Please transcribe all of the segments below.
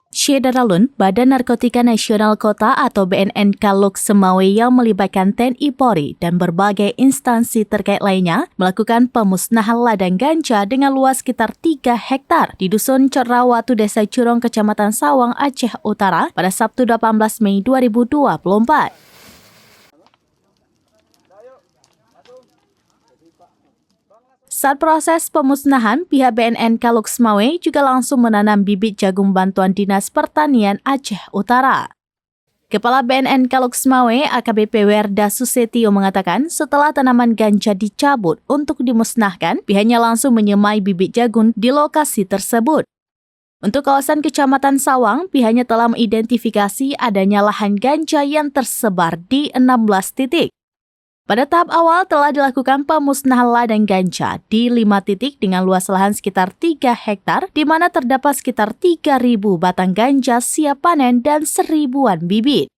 Syedaralun, Badan Narkotika Nasional Kota atau BNN Kaluk Semawe yang melibatkan TNI Polri dan berbagai instansi terkait lainnya melakukan pemusnahan ladang ganja dengan luas sekitar 3 hektar di Dusun Cotrawatu, Desa Curong, Kecamatan Sawang, Aceh Utara pada Sabtu 18 Mei 2024. Saat proses pemusnahan, pihak BNN Kaluk Semawe juga langsung menanam bibit jagung bantuan Dinas Pertanian Aceh Utara. Kepala BNN Kaluk Semawe, AKBP Werda Susetio mengatakan setelah tanaman ganja dicabut untuk dimusnahkan, pihaknya langsung menyemai bibit jagung di lokasi tersebut. Untuk kawasan Kecamatan Sawang, pihaknya telah mengidentifikasi adanya lahan ganja yang tersebar di 16 titik. Pada tahap awal telah dilakukan pemusnahan ladang ganja di 5 titik dengan luas lahan sekitar 3 hektar, di mana terdapat sekitar 3.000 batang ganja siap panen dan 1.000-an bibit.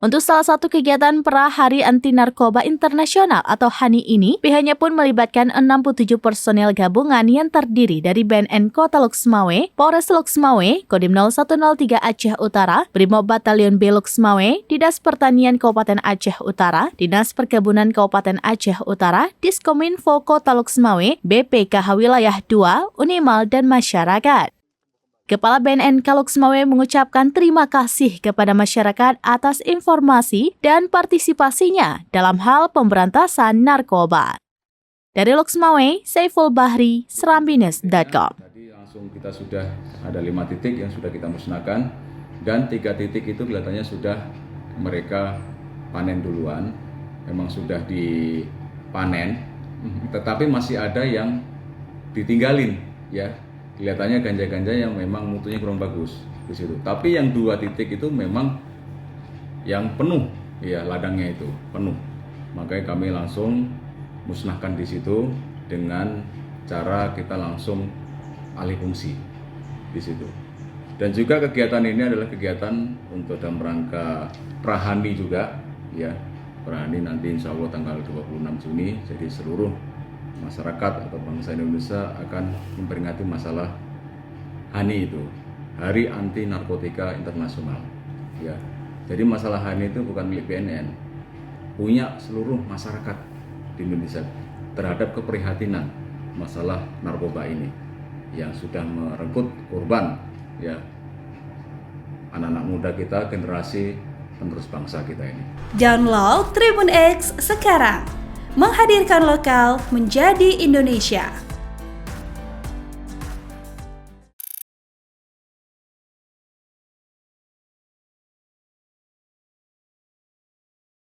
Untuk salah satu kegiatan pra Hari Anti Narkoba Internasional atau HANI ini, pihaknya pun melibatkan 67 personel gabungan yang terdiri dari BNN Kota Lok Semawe, Polres Lok Semawe, Kodim 0103 Aceh Utara, Brimob Batalion B Lok Semawe, Dinas Pertanian Kabupaten Aceh Utara, Dinas Perkebunan Kabupaten Aceh Utara, Diskominfo Kota Lok Semawe, BPKH Wilayah 2, Unimal, dan masyarakat. Kepala BNN Kaluk Semawe mengucapkan terima kasih kepada masyarakat atas informasi dan partisipasinya dalam hal pemberantasan narkoba. Dari Lok Semawe, Saiful Bahri, Serambines.com. Tadi langsung kita sudah ada 5 titik yang sudah kita musnahkan dan 3 titik itu kelihatannya sudah mereka panen duluan, memang sudah dipanen, tetapi masih ada yang ditinggalin ya. Kelihatannya ganja-ganja yang memang mutunya kurang bagus di situ. Tapi yang 2 titik itu memang yang penuh, ya ladangnya itu penuh. Makanya kami langsung musnahkan di situ dengan cara kita langsung alih fungsi di situ. Dan juga kegiatan ini adalah kegiatan untuk dalam rangka Prahani juga, ya. Prahani nanti insya Allah tanggal 26 Juni. Jadi seluruh masyarakat atau bangsa Indonesia akan memperingati masalah HANI itu, Hari Anti Narkotika Internasional. Ya, jadi masalah HANI itu bukan milik BNN, punya seluruh masyarakat di Indonesia terhadap keprihatinan masalah narkoba ini yang sudah merenggut korban, ya, anak-anak muda kita, generasi penerus bangsa kita ini. Download Tribun X sekarang. Menghadirkan lokal menjadi Indonesia.